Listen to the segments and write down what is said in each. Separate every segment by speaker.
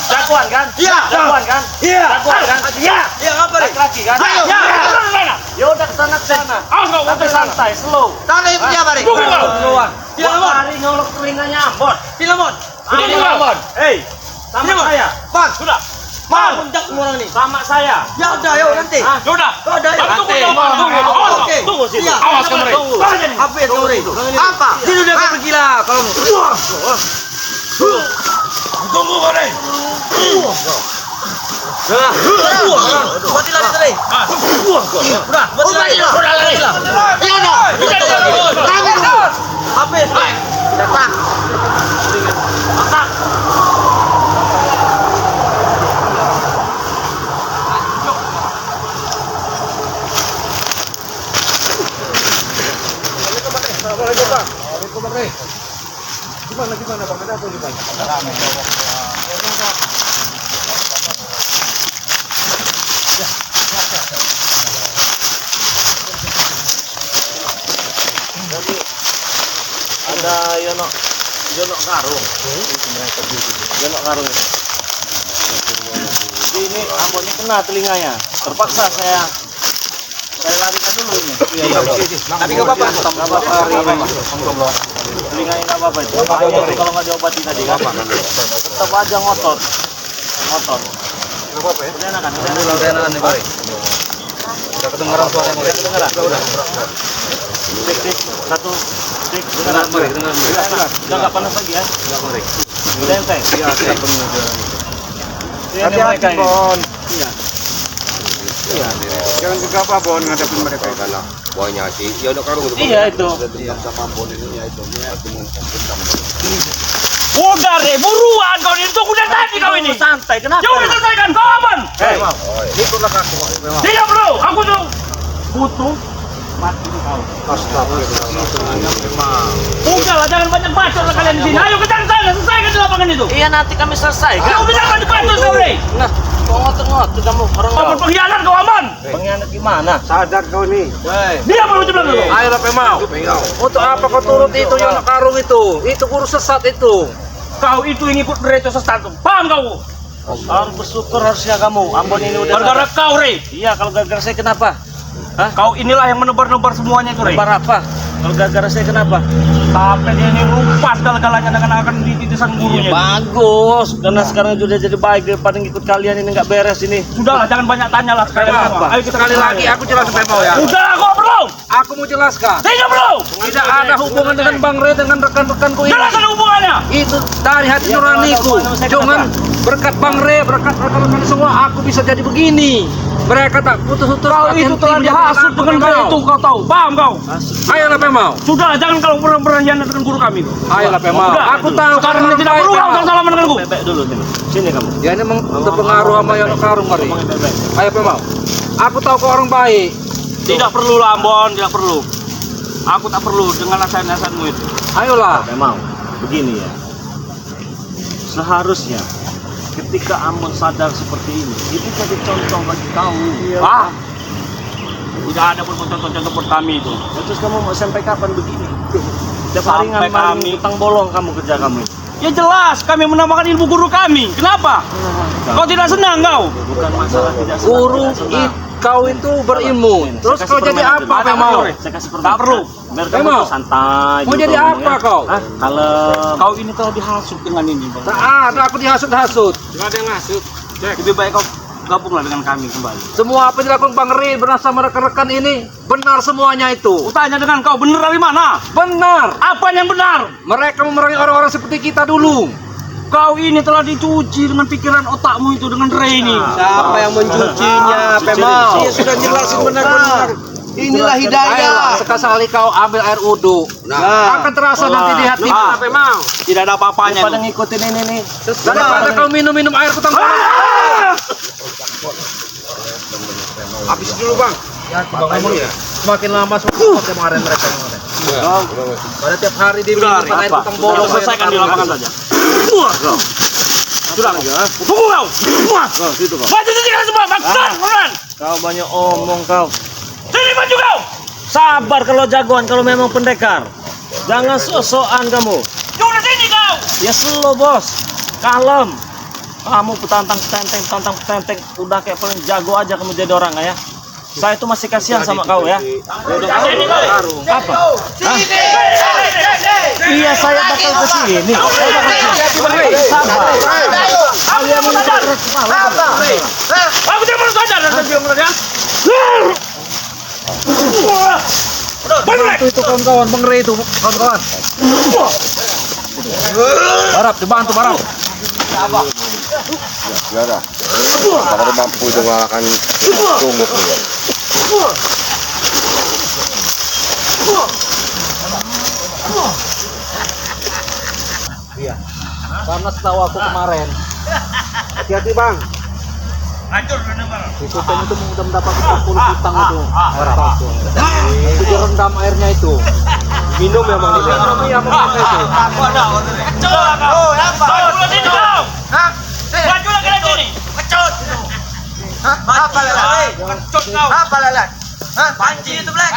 Speaker 1: Jagoan kan? Iya. Jagoan kan? Iya. Jagoan kan? Iya. Iya, ngapa nih? Lagi kan? Ayo. Ya udah kesana. Tapi santai, slow.
Speaker 2: Tangan ibu siapa nih?
Speaker 1: Keluar. Hari nyolok telinganya Ambon.
Speaker 2: Filemon.
Speaker 1: Ambon. Hei, sama saya.
Speaker 2: Bang,
Speaker 1: Sudah.
Speaker 2: Bang, pundak orang nih.
Speaker 1: Sama saya.
Speaker 2: Ya udah, yuk nanti.
Speaker 1: Ya udah.
Speaker 2: Udah, yuk. Oke.
Speaker 1: Tunggu sini.
Speaker 2: Iya.
Speaker 1: Awas kamu.
Speaker 2: Apa ya kamu? Apa? Sini udah kau pergi lah kamu.
Speaker 1: Tunggu kau.
Speaker 2: Buat lari tadi. Udah, buat lari. Udah lari. Iya dah. Apa ya? Datang.
Speaker 1: Masak.
Speaker 2: Assalamualaikum Bang. Waalaikumsalam Bang Rey. Gimana Bang? Ada apa nih Bang? Rame.
Speaker 1: Ada Yono Karung. Yono Karung ini. Ini Ambon ini kena telinganya. Terpaksa saya larikan dulu ini.
Speaker 2: Tapi enggak apa-apa.
Speaker 1: Telinganya enggak apa-apa itu. Bahaya itu kalau nggak diobati tadi kan. Tetap aja ngotot. Enggak apa-apa ya? Udah enakan nih, Pak.
Speaker 2: Udah kedengaran suaranya.
Speaker 1: Udah kedengaran. Cek. Satu. Cek. Kedengaran. Udah nggak panas lagi ya?
Speaker 2: Enggak, Bang Rey.
Speaker 1: Udah enteng.
Speaker 2: Iya, siap benar.
Speaker 1: Hati-hati, Bon.
Speaker 2: Iya. Jangan gegabah Bon ngadepin mereka itu.
Speaker 3: Buahnya sih, ya udah karung itu.
Speaker 1: Iya itu.
Speaker 3: Sama Ambon ini ya itu.
Speaker 1: Udah deh, buruan kau ini. Tunggu dari tadi kau ini. Santai, kenapa? Ya udah selesaikan, kau aman.
Speaker 2: Ikutlah aku.
Speaker 1: Tidak bro, aku tuh butuh mati kau. Udah lah, jangan banyak bacot lah kalian di sini. Ayo kejar sana, selesaikan di lapangan itu. Iya nanti kami selesaikan. Kau bisa banyak bacot kau nih. Nah, kau ngotot kamu orang. Kau pengkhianat kau aman. Pengkhianat gimana?
Speaker 2: Sadar kau nih.
Speaker 1: Dia baru bilang dulu.
Speaker 4: Ayo lah Pemau. Untuk apa kau turut itu yang karung itu? Itu guru sesat itu.
Speaker 1: Kau itu yang ikut Reto sesat. Paham kau? Harus bersyukur harusnya kamu. Ambon ini udah. Gara-gara kau, Re. Iya, kalau gara-gara saya kenapa? Hah? Kau inilah yang menebar-nebar semuanya itu, Re. Nebar apa? Kalau gara-gara saya kenapa? Sampai dia ini lupa segala-galanya dengan akan dititisan gurunya. Bagus, karena sekarang sudah jadi baik daripada ngikut kalian ini nggak beres ini. Sudahlah, jangan banyak tanya lah sekali
Speaker 4: Apa?
Speaker 1: Ayo kita
Speaker 4: Sekali lagi aku jelasin Pemau ya.
Speaker 1: Udah, aku bro.
Speaker 4: Aku mau jelaskan.
Speaker 1: Tidak bro.
Speaker 4: Tidak ada hubungan dengan Bang Rey dengan rekan-rekanku ini.
Speaker 1: Jelaskan hubungannya.
Speaker 4: Itu dari hati nuraniku. Jangan berkat Bang Rey, berkat rekan-rekan semua aku bisa jadi begini. Mereka tak putus-putus.
Speaker 1: Kau itu telah dihasut dengan gaya itu, kau tahu. Paham kau?
Speaker 4: Ayolah Pemau.
Speaker 1: Sudahlah, jangan kalau pernah hianat dengan guru kami.
Speaker 4: Ayolah Pemau.
Speaker 1: Udah,
Speaker 4: Aku tahu
Speaker 1: sekarang
Speaker 4: kamu
Speaker 1: ini tidak perlu
Speaker 4: Pemau.
Speaker 1: kau salaman denganku. Bebek dulu sini kamu.
Speaker 4: Ya ini terpengaruh sama yang karung kali. Ayo Pemau. Aku tahu kau orang baik.
Speaker 1: Tidak perlu lah Ambon, tidak perlu. Aku tak perlu dengan nasihat-nasihatmu itu.
Speaker 4: Ayolah.
Speaker 1: Memang begini ya. Seharusnya ketika Ambon sadar seperti ini, itu jadi contoh bagi kau. Ah, tidak ada pun contoh-contoh seperti kami itu. Ya, terus kamu mau sampai kapan begini? Tiap hari kami utang bolong kamu kerja kamu. Ya jelas, kami menambahkan ilmu guru kami. Kenapa? Kau tidak senang kau? Bukan masalah tidak senang.
Speaker 4: Guru kau itu berilmu. Terus kau jadi apa Pemau?
Speaker 1: Saya kasih permen. Tak perlu. Biar kamu
Speaker 4: Pemau.
Speaker 1: tuh santai.
Speaker 4: Mau jadi apa kau?
Speaker 1: Kalau kau ini telah dihasut dengan ini, Bang.
Speaker 4: Tak ada aku dihasut-hasut.
Speaker 1: Tidak ada yang ngasut. Lebih baik kau gabunglah dengan kami kembali.
Speaker 4: Semua apa yang dilakukan Bang Rey bersama rekan-rekan ini benar semuanya itu.
Speaker 1: Tanya dengan kau, benar dari mana?
Speaker 4: Benar.
Speaker 1: Apa yang benar?
Speaker 4: Mereka memerangi orang-orang seperti kita dulu.
Speaker 1: Kau ini telah dicuci dengan pikiran otakmu itu dengan Rey ini.
Speaker 2: Siapa yang mencucinya, Pemau? Iya sudah jelasin benar-benar. Inilah hidayah.
Speaker 4: Sekali kau ambil air wudhu. Akan terasa nanti di hati.
Speaker 1: Pemau. Tidak ada apa-apanya. Pada ngikutin ini nih.
Speaker 4: Daripada kau minum-minum air kutang.
Speaker 2: Habis dulu Bang.
Speaker 4: Semakin lama semakin kemarin mereka kemarin. Pada tiap hari dia minum air kutang bolong.
Speaker 1: Selesaikan di lapangan saja. Sudah. Tunggu kau. Situ kau. Maju sini kalian semua. Maksud, Kau banyak omong kau. Sini maju kau. Sabar kalau jagoan, kalau memang pendekar. Jangan sok-sokan kamu. Jurus sini kau. Ya slow bos. Kalem. Kamu tantang petenteng. Udah kayak paling jago aja kamu jadi orang ya. Saya tuh masih kasihan sama kau ya. Apa? Hah? Iya saya bakal ke sini. Sabar. Kalian mau terus kepala. Aku tidak mau sadar dan diam saja.
Speaker 4: Bantu itu kawan-kawan, Bang Rey itu kawan-kawan. Barap, dibantu Barap.
Speaker 3: Saudara, apakah dia mampu untuk mengalahkan sungguh ya?
Speaker 4: Iya. Karena setahu aku kemarin.
Speaker 2: Hati-hati bang.
Speaker 1: Hancur benar Bang.
Speaker 4: Si Sultan itu sudah mendapat 40 bintang itu. Barap. Itu direndam airnya itu. Minum ya Bang. Iya, memakai itu.
Speaker 1: Aku ada order. Kecut kau. Oh, apa? Kecut sini kau. Hah? Maju lagi dari sini. Kecut. Hah? Apa lalat? Kecut kau. Apa lalat? Hah? Panci itu, Black.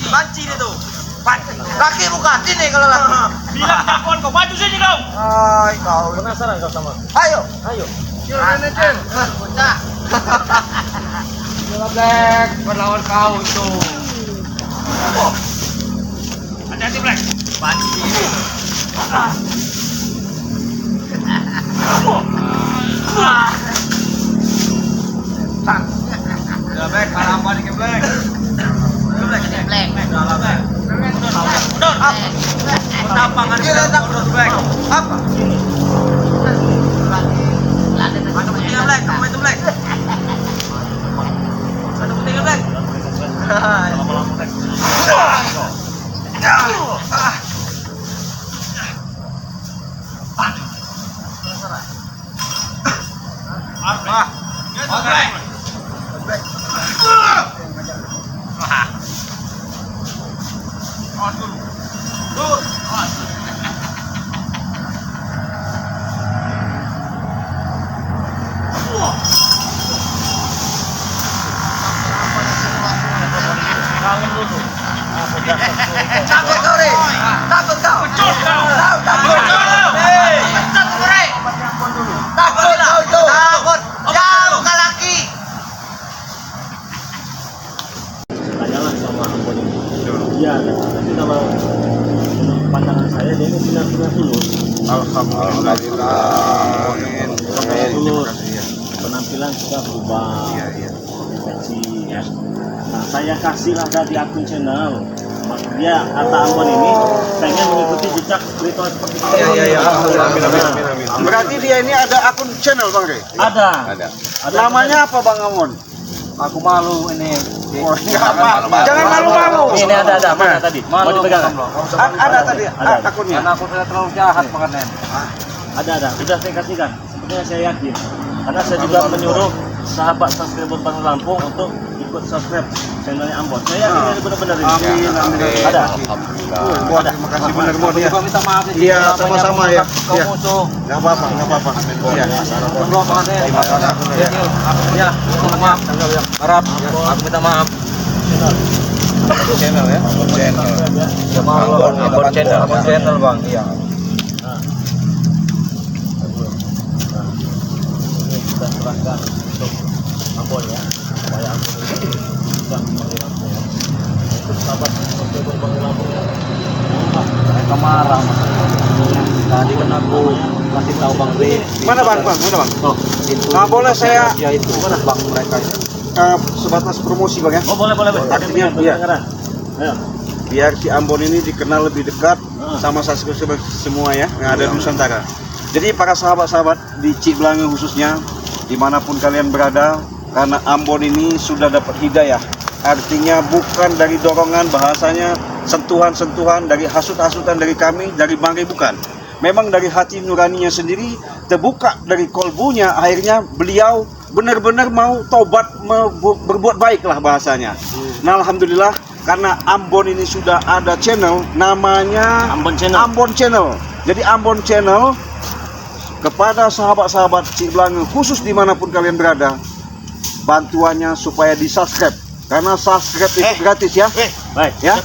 Speaker 1: Panci itu. Panci. Kaki bukan sini kalau lalat. Bilang jagoan kau. Maju sini kau. Hai kau. Penasaran kau sama? Ayo. Jangan Jen. Bocah.
Speaker 4: Black, berlawan kau itu.
Speaker 1: Hati-hati Black. Panci ini. Udah Black, harapan ke Black. Black. Udah Black. Dor. Tapangan kita terus Black. Apa? Ada putihnya Black, kamu itu Black. Ada putihnya Black. Lama-lama Black. Takut kau Re, takut kau. Takut kau. Ya bukan laki. Tanyalah sama Ambon ini. Iya, tapi kalau pandangan saya dia ini benar-benar tulus.
Speaker 3: Alhamdulillah.
Speaker 1: Tulus. Penampilan sudah berubah. Seksi ya. Nah, saya kasihlah dari akun channel. Dia kata Ambon ini pengen mengikuti jejak spiritual seperti itu.
Speaker 2: Iya. Amin. Berarti dia ini ada akun channel Bang Rey?
Speaker 1: Ada.
Speaker 2: Namanya apa Bang Ambon?
Speaker 4: Aku malu ini.
Speaker 2: Oh, enggak apa. Jangan malu-malu.
Speaker 1: Ini ada. Mana tadi? Mau dipegang?
Speaker 2: Ada tadi akunnya.
Speaker 4: Karena aku tidak terlalu jahat makanya.
Speaker 1: Ada. Sudah saya kasihkan. Sepertinya saya yakin. Karena saya juga menyuruh sahabat subscriber Bang Lampung untuk ikut subscribe channelnya Ambon. Saya yakin ini benar-benar ini.
Speaker 2: Amin.
Speaker 1: Ada.
Speaker 2: Wah, terima kasih benar Bon ya.
Speaker 4: Juga minta maaf ini.
Speaker 2: Iya, sama-sama ya.
Speaker 4: Kau
Speaker 2: Iya.
Speaker 4: musuh.
Speaker 2: Enggak apa-apa. Iya.
Speaker 4: Terima kasih. Ya, minta maaf. Harap, aku minta maaf.
Speaker 2: Channel ya. Channel.
Speaker 4: Ambon channel Bang. Iya.
Speaker 1: Ini kita serahkan untuk Ambon ya. Supaya Ambon ini bisa memanggil Lampung ya. Untuk sahabat subscriber Bang Lampung ya.
Speaker 4: Mereka marah Mas. Tadi kan aku kasih tahu Bang Rey.
Speaker 2: Mana Bang?
Speaker 4: Oh, itu.
Speaker 2: Nah, boleh saya
Speaker 4: Ya itu. Mana Bang mereka itu?
Speaker 2: sebatas promosi Bang ya.
Speaker 1: Oh boleh.
Speaker 2: Artinya, iya.
Speaker 1: Ayo.
Speaker 2: Biar si Ambon ini dikenal lebih dekat sama subscriber semua ya yang ada di Nusantara. Jadi para sahabat-sahabat di Ciblanga khususnya dimanapun kalian berada, karena Ambon ini sudah dapat hidayah. Artinya bukan dari dorongan, bahasanya sentuhan-sentuhan dari hasut-hasutan dari kami, dari Bang Rey bukan. Memang dari hati nuraninya sendiri terbuka dari kolbunya, akhirnya beliau benar-benar mau tobat, berbuat baik lah bahasanya. Nah alhamdulillah karena Ambon ini sudah ada channel namanya
Speaker 1: Ambon Channel.
Speaker 2: Ambon Channel. Jadi Ambon Channel kepada sahabat-sahabat Ciblanga khusus dimanapun kalian berada, bantuannya supaya di subscribe karena subscribe itu gratis ya.
Speaker 1: Baik.
Speaker 2: Ya.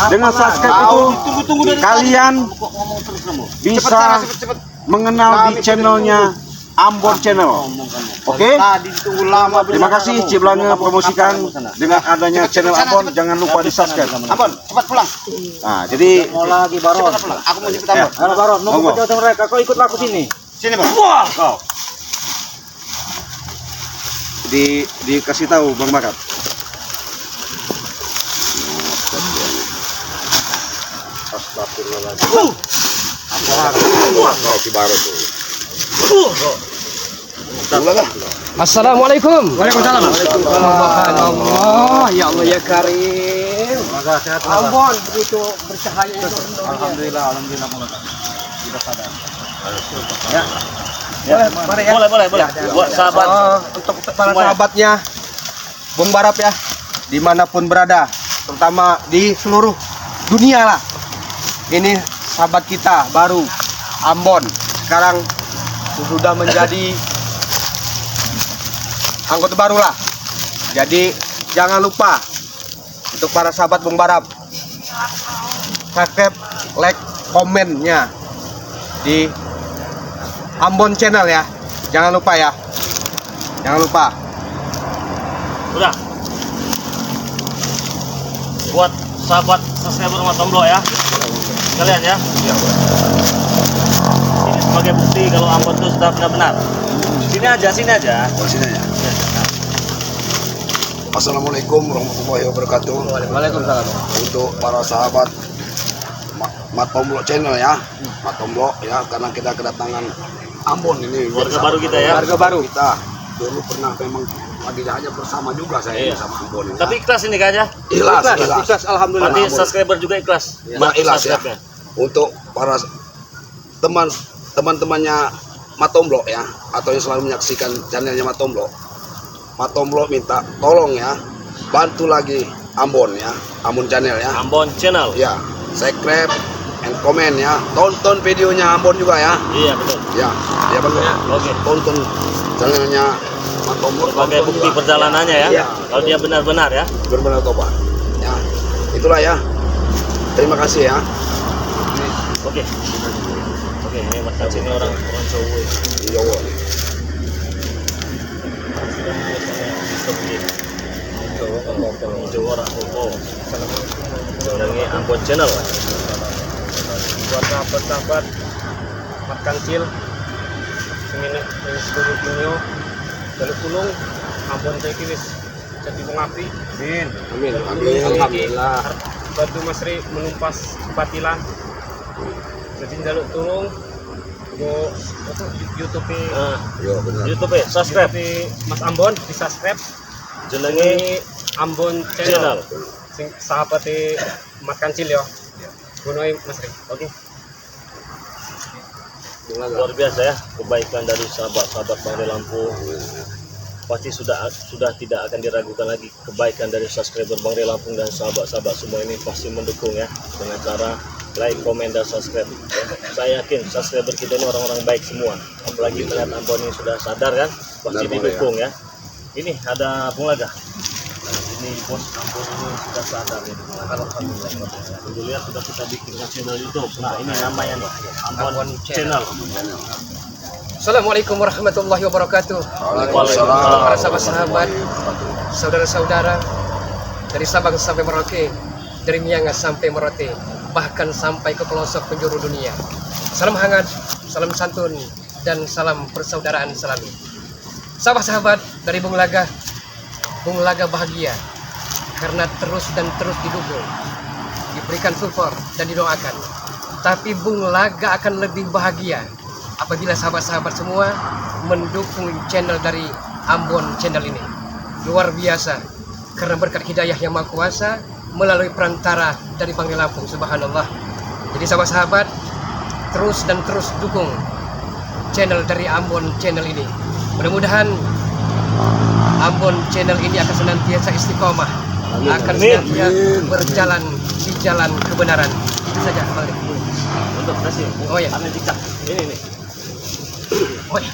Speaker 2: Dengan subscribe itu kalian bisa mengenal di channelnya Ambon Channel. Oke? Terima kasih Cik Belanga promosikan dengan adanya channel Ambon, jangan lupa di subscribe.
Speaker 3: Ambon, cepat pulang.
Speaker 2: Nah, jadi
Speaker 4: Mau lagi Baron.
Speaker 3: Aku mau jemput Ambon.
Speaker 4: Halo Baron, nunggu perjalanan mereka. Kau ikutlah aku sini.
Speaker 3: Sini, Bang.
Speaker 1: Wah, kau.
Speaker 2: dikasih tahu Bang Bakat.
Speaker 3: Astagfirullahaladzim. Si Baron tuh.
Speaker 4: Assalamualaikum. Waalaikumsalam. Subhanallah, ya Allah ya Karim. Ambon begitu bercahaya.
Speaker 1: Alhamdulillah sudah sadar.
Speaker 4: Ya, mari ya.
Speaker 1: Boleh. Buat sahabat.
Speaker 4: Untuk para
Speaker 1: Semuanya.
Speaker 4: sahabatnya Bung Barap ya, dimanapun berada, terutama di seluruh dunia lah. Ini sahabat kita baru Ambon, sekarang sudah menjadi anggota baru lah. Jadi jangan lupa untuk para sahabat Bung Barap, subscribe, like, komennya di Ambon Channel ya. Jangan lupa ya. Jangan lupa.
Speaker 1: Udah. Buat sahabat subscriber rumah Tomblo ya. Kalian ya. Ini sebagai bukti kalau Ambon itu sudah benar-benar. Sini aja.
Speaker 3: Oh, sini ya. Assalamualaikum warahmatullahi wabarakatuh.
Speaker 4: Waalaikumsalam.
Speaker 3: Untuk para sahabat Mat Tomblo Channel ya, Mat Tomblo ya, karena kita kedatangan Ambon ini
Speaker 1: Warga baru kita ya.
Speaker 4: Warga baru.
Speaker 3: kita dulu pernah memang lagi hanya bersama juga saya
Speaker 1: Iya.
Speaker 3: sama Ambon ini.
Speaker 1: Tapi ikhlas ini kan ya.
Speaker 3: Ikhlas.
Speaker 4: Alhamdulillah.
Speaker 1: Berarti subscriber juga ikhlas.
Speaker 3: Ya,
Speaker 1: Bantu
Speaker 3: ikhlas ya.
Speaker 1: subscribe-nya.
Speaker 3: Untuk para teman-temannya Mat Tomblo ya, atau yang selalu menyaksikan channelnya Mat Tomblo minta tolong ya, bantu lagi Ambon ya, Ambon Channel ya.
Speaker 1: Ambon Channel.
Speaker 3: Ya, subscribe and comment ya. Tonton videonya Ambon juga ya.
Speaker 1: Iya betul.
Speaker 3: Ya, ya Bang.
Speaker 1: Oke.
Speaker 3: Tonton channelnya Mat Tomblo
Speaker 1: Sebagai
Speaker 3: tonton
Speaker 1: bukti
Speaker 3: juga.
Speaker 1: perjalanannya ya.
Speaker 3: Iya.
Speaker 1: Kalau dia benar-benar ya.
Speaker 3: Benar-benar tobat. Ya, itulah ya. Terima kasih ya.
Speaker 1: Oke, ini Mas Kaci ini orang Jawa.
Speaker 3: Jawa.
Speaker 1: Jawa orang Jawa. Orangnya Ambon Channel.
Speaker 4: Buat sahabat-sahabat Mat Kancil semene seluruh dunia jaluk tulung Ambon saiki wis jadi pengapi.
Speaker 3: Amin. Alhamdulillah.
Speaker 4: Bantu Mas Ri menumpas kebatilan. Jadi jaluk tulung go YouTube
Speaker 3: Yo, benar.
Speaker 1: YouTube subscribe.
Speaker 4: Mas Ambon di subscribe
Speaker 1: Jenenge
Speaker 4: ini Ambon
Speaker 1: Channel.
Speaker 4: Channel. Sing sahabate Mat Kancil ya. Gunoi Mas Ri.
Speaker 1: Oke. Luar biasa ya kebaikan dari sahabat-sahabat Bangre Lampung. Pasti sudah tidak akan diragukan lagi kebaikan dari subscriber Bangre Lampung dan sahabat-sahabat semua ini pasti mendukung ya dengan cara like, komen, dan subscribe. Ya. Saya yakin subscriber kita ini orang-orang baik semua. Apalagi melihat Ambon ini sudah sadar kan, pasti
Speaker 3: Benar,
Speaker 1: didukung ya. Ini ada Bung Laga. Ini bos Ambon ini sudah sadar ya. Alhamdulillah sudah kita bikin channel YouTube. Nah ini namanya nih Ambon Channel.
Speaker 4: Assalamualaikum warahmatullahi wabarakatuh.
Speaker 3: Waalaikumsalam.
Speaker 4: Para sahabat-sahabat, saudara-saudara dari Sabang sampai Merauke, dari Miangas sampai Merauke, bahkan sampai ke pelosok penjuru dunia. Salam hangat, salam santun, dan salam persaudaraan selalu. Sahabat-sahabat dari Bung Laga bahagia karena terus didukung, diberikan support dan didoakan. Tapi Bung Laga akan lebih bahagia apabila sahabat-sahabat semua mendukung channel dari Ambon Channel ini. Luar biasa karena berkat hidayah yang Maha Kuasa melalui perantara dari Bangre Lampung, subhanallah. Jadi sahabat-sahabat terus dukung channel dari Ambon Channel ini. Mudah-mudahan Ambon Channel ini akan senantiasa istiqomah, akan senantiasa berjalan di jalan kebenaran. Saja balik.
Speaker 1: Untuk kasih.
Speaker 4: Oh ya.
Speaker 1: Ini.
Speaker 4: Oh ya.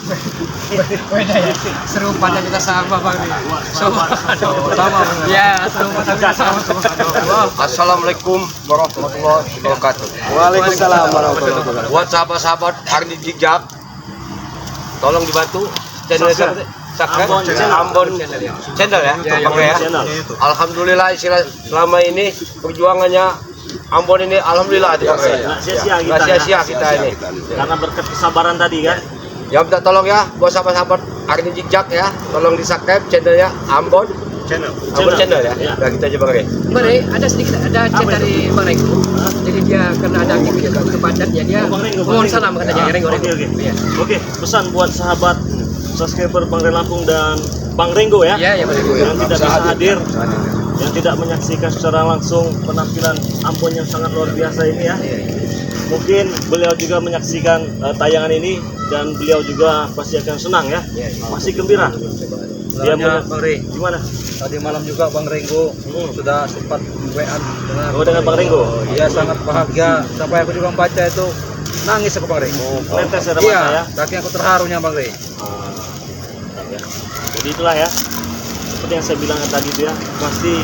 Speaker 4: Beda ya. Serupa dan kita sama Bang.
Speaker 1: Sama.
Speaker 4: Ya, serupa dan kita sama.
Speaker 5: Assalamualaikum warahmatullahi wabarakatuh.
Speaker 2: Waalaikumsalam warahmatullahi wabarakatuh.
Speaker 5: Buat sahabat-sahabat hari ini jejak, tolong dibantu channel
Speaker 1: Ambon channel.
Speaker 5: Ambon channel ya, Bang ya.
Speaker 1: Channel.
Speaker 5: Alhamdulillah selama ini perjuangannya Ambon ini alhamdulillah Bang ya.
Speaker 1: Nggak sia-sia kita
Speaker 5: Nggak sia-sia kita ini.
Speaker 1: Karena berkat kesabaran tadi kan.
Speaker 5: Ya minta tolong ya buat sahabat-sahabat hari ini jejak ya, tolong di-subscribe channelnya Ambon
Speaker 2: Channel.
Speaker 5: channel ya.
Speaker 1: Ya.
Speaker 5: Nah, kita aja Bang ya.
Speaker 4: Mari ada sedikit ada chat dari Bang Renggo. Jadi dia karena ada aktivitas ke Padat ya dia
Speaker 1: Bang Renggo,
Speaker 4: mohon
Speaker 1: Bang
Speaker 4: salam katanya Renggo.
Speaker 1: Oke.
Speaker 4: Iya.
Speaker 1: Oke, pesan buat sahabat subscriber Bang Ren Lampung dan Bang Renggo ya.
Speaker 4: Iya, ya Bang Renggo.
Speaker 1: Yang tidak bisa hadir, yang tidak menyaksikan secara langsung penampilan Ambon yang sangat luar biasa ini ya. Mungkin beliau juga menyaksikan tayangan ini dan beliau juga pasti akan senang ya. Masih gembira. Dia
Speaker 6: Bang Rey,
Speaker 1: gimana?
Speaker 6: tadi malam juga Bang Renggo sudah sempat WA
Speaker 1: dengan Bang Renggo.
Speaker 6: Iya sangat bahagia sampai aku juga membaca itu nangis aku Bang Rey.
Speaker 1: Netes ada mata ya.
Speaker 6: Iya, saking aku terharunya Bang Rey.
Speaker 1: Ya. Jadi itulah ya. Seperti yang saya bilang tadi itu ya, pasti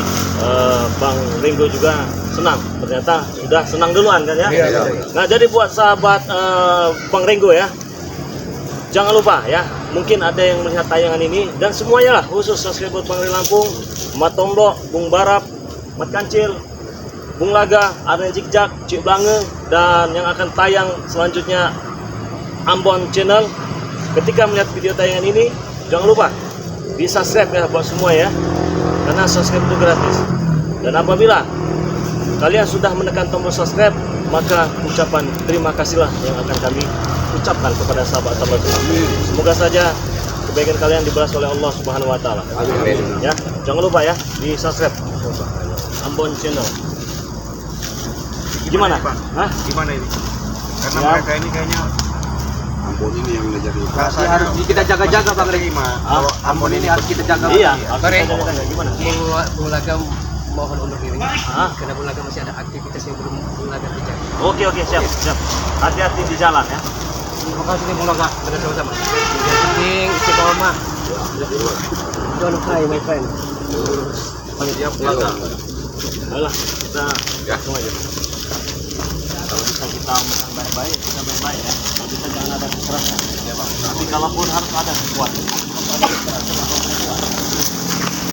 Speaker 1: Bang Renggo juga senang. Ternyata sudah senang duluan kan ya.
Speaker 6: Iya.
Speaker 1: Nah jadi buat sahabat Bang Renggo ya, jangan lupa ya, mungkin ada yang melihat tayangan ini dan semuanya lah, khusus subscriber Bang Ren Lampung, Mat Tomblok, Bung Barap, Mat Kancil, Bung Laga, Arne Jikjak, Cik Blange, dan yang akan tayang selanjutnya Ambon Channel. Ketika melihat video tayangan ini, jangan lupa di subscribe ya buat semua ya, karena subscribe itu gratis. Dan apabila kalian sudah menekan tombol subscribe, maka ucapan terima kasihlah yang akan kami ucapkan kepada sahabat-sahabat semua. Semoga saja kebaikan kalian dibalas oleh Allah Subhanahu wa taala. Ya, jangan lupa ya di subscribe Ambon Channel. Gimana? Hah?
Speaker 2: Gimana ini? Karena
Speaker 1: Ya.
Speaker 2: mereka ini kayaknya
Speaker 3: Ambon ini yang menjadi
Speaker 2: rasanya
Speaker 6: Harus kita jaga-jaga Bang Rey.
Speaker 2: Kalau
Speaker 6: Ambon ini harus kita jaga.
Speaker 1: Iya,
Speaker 4: Bang Rey.
Speaker 1: gimana?
Speaker 4: Bung Laga mohon undur diri.
Speaker 1: Ah.
Speaker 4: Karena Bung Laga masih ada aktivitas yang belum Bung Laga kerjakan.
Speaker 1: Oke, siap. Hati-hati di jalan ya.
Speaker 4: Terima kasih nih Bung Laga. Kita sama-sama. Yang penting istiqomah. Don't cry my friend.
Speaker 1: Ayolah, kita langsung aja. Kalau bisa kita omongkan baik-baik, kita baik-baik ya. Kalau bisa jangan ada kekerasan. Tapi kalaupun harus ada kekuatan.